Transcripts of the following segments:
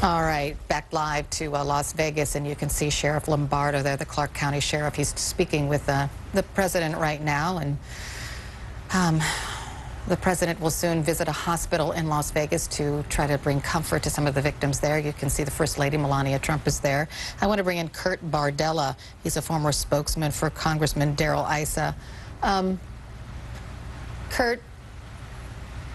All right, back live to Las Vegas, and you can see Sheriff Lombardo there, the Clark County Sheriff. He's speaking with the president right now, and the president will soon visit a hospital in Las Vegas to try to bring comfort to some of the victims there. You can see the First Lady, Melania Trump, is there. I want to bring in Kurt Bardella. He's a former spokesman for Congressman Darrell Issa. Kurt,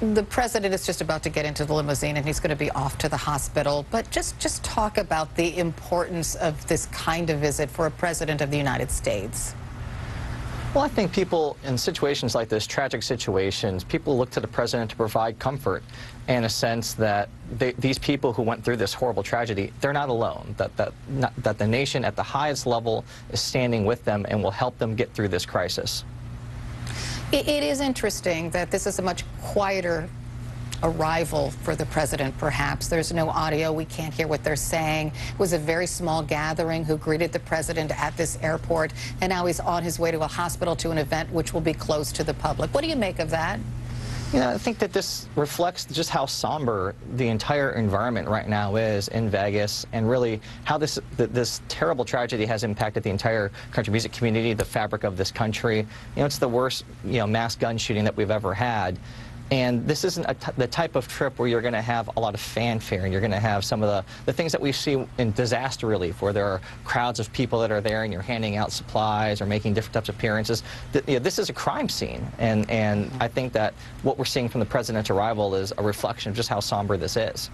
the president is just about to get into the limousine and he's going to be off to the hospital. But just talk about the importance of this kind of visit for a president of the United States. Well, I think people in situations like this, tragic situations, people look to the president to provide comfort and a sense that these people who went through this horrible tragedy, they're not alone, that the nation at the highest level is standing with them and will help them get through this crisis. It is interesting that this is a much quieter arrival for the president, perhaps. There's no audio. We can't hear what they're saying. It was a very small gathering who greeted the president at this airport, and now he's on his way to a hospital to an event which will be closed to the public. What do you make of that? You know, I think that this reflects just how somber the entire environment right now is in Vegas, and really how this terrible tragedy has impacted the entire country music community, the fabric of this country. You know, it's the worst, mass gun shooting that we've ever had. And this isn't the type of trip where you're going to have a lot of fanfare, and you're going to have some of the things that we see in disaster relief, where there are crowds of people that are there and you're handing out supplies or making different types of appearances. This is a crime scene, and I think that what we're seeing from the president's arrival is a reflection of just how somber this is.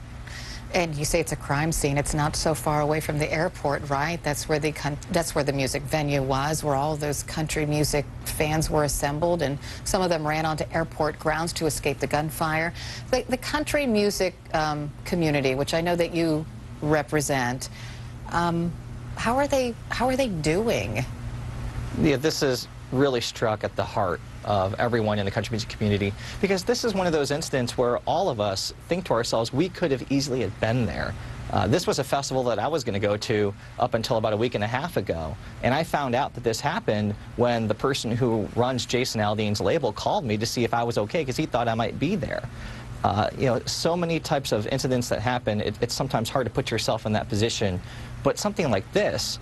And you say it's a crime scene. It's not so far away from the airport, right? That's where the music venue was, where all those country music fans were assembled, and some of them ran onto airport grounds to escape the gunfire. The country music community, which I know that you represent, how are they doing? Yeah, this is really struck at the heart of everyone in the country music community, because this is one of those incidents where all of us think to ourselves, we could have easily have been there. This was a festival that I was going to go to up until about a week and a half ago, and I found out that this happened when the person who runs Jason Aldean's label called me to see if I was okay, because he thought I might be there. So many types of incidents that happen, it's sometimes hard to put yourself in that position, but something like this,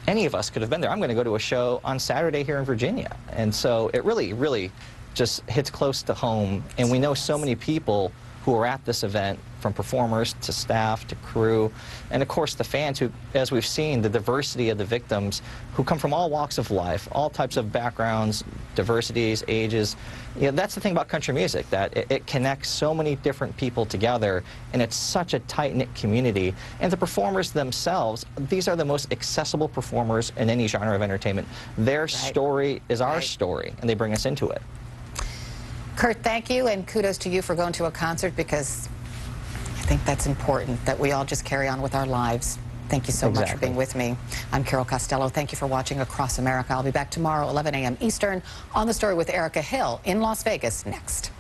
any of us could have been there. I'm going to go to a show on Saturday here in Virginia, and so it really just hits close to home. And we know so many people who are at this event, from performers to staff to crew, and of course the fans who, as we've seen, the diversity of the victims who come from all walks of life, all types of backgrounds, diversities, ages. That's the thing about country music, that it connects so many different people together, and it's such a tight-knit community. And the performers themselves, these are the most accessible performers in any genre of entertainment. Their story is our story, and they bring us into it. Kurt, thank you, and kudos to you for going to a concert, because I think that's important, that we all just carry on with our lives. Thank you so much for being with me. I'm Carol Costello. Thank you for watching Across America. I'll be back tomorrow, 11 a.m. Eastern, on The Story with Erica Hill in Las Vegas next.